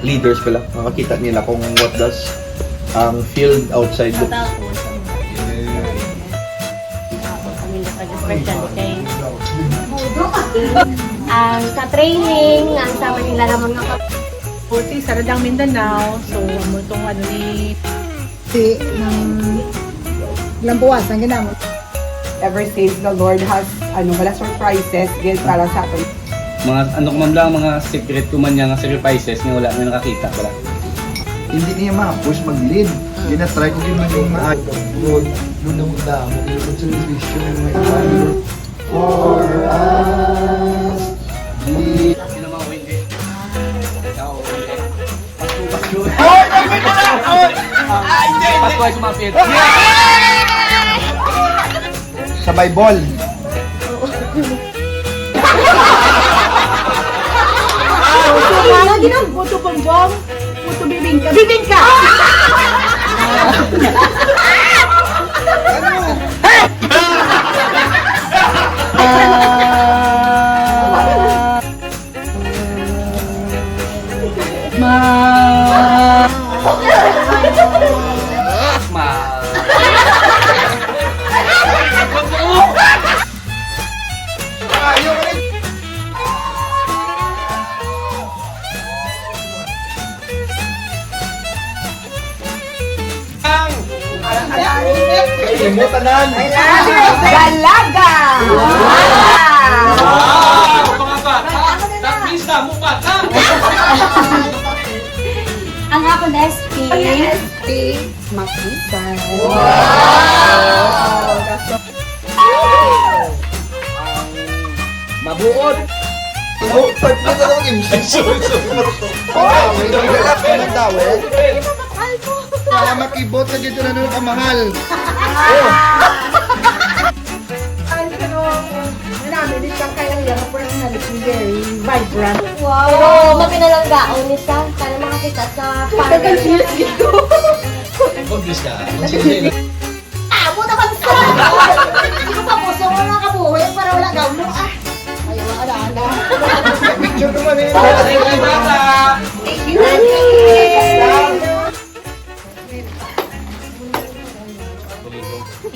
Leaders pala, makakita nila kung what does ang field outside look. Sa training, ang sama nila ng mga Puti sa Radang Mindanao. So, mo itong ano ni... ng lampuwas ang ginamot. Ever since the Lord has wala surprises again para sa atin. Mga ano ko man lang, mga secret ko man nga sacrifices nga wala na nakakita pala. Hindi niya ma-push mag-lead. Hindi na try ko din maging maayos. Luna mo, yung celebration ng mga iba. For us, Sino mga hindi? Ikaw, hindi. Pasway sumapit. sa Bible. Lagi ng puto bongbong, puto bibingka. Bibingka! Tanan. Dalaga! Ang ako SP. Makita. Mabuod. Oh, part na daw ang imsis. Oh, may galap ka ng tawel. Para makibot na dito na nung kamahal. Namin, di ka kaya yung personality very vibrant. Wow! Mapinalanggaon ni siya. Sana makakita sa parang. Obvious ka. Amo na kami sa! Hindi ko pa puso mo mga kabuhay para wala gawin. Ayaw, ala. Picture naman eh.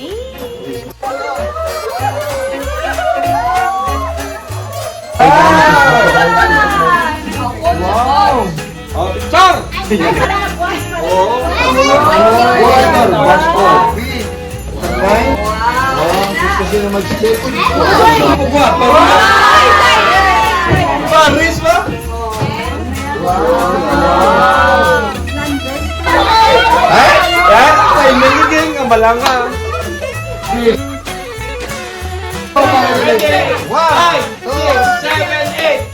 Thank you. Wow! Oh, Chang! Coffee. Right? Oh, gusto sila mag-stay. Paris ba? Ay! Ay, nagiging ang balanga. One, two, 7, 8!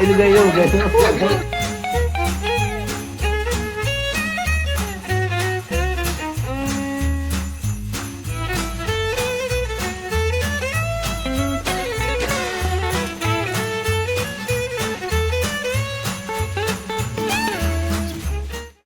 Ilagay yung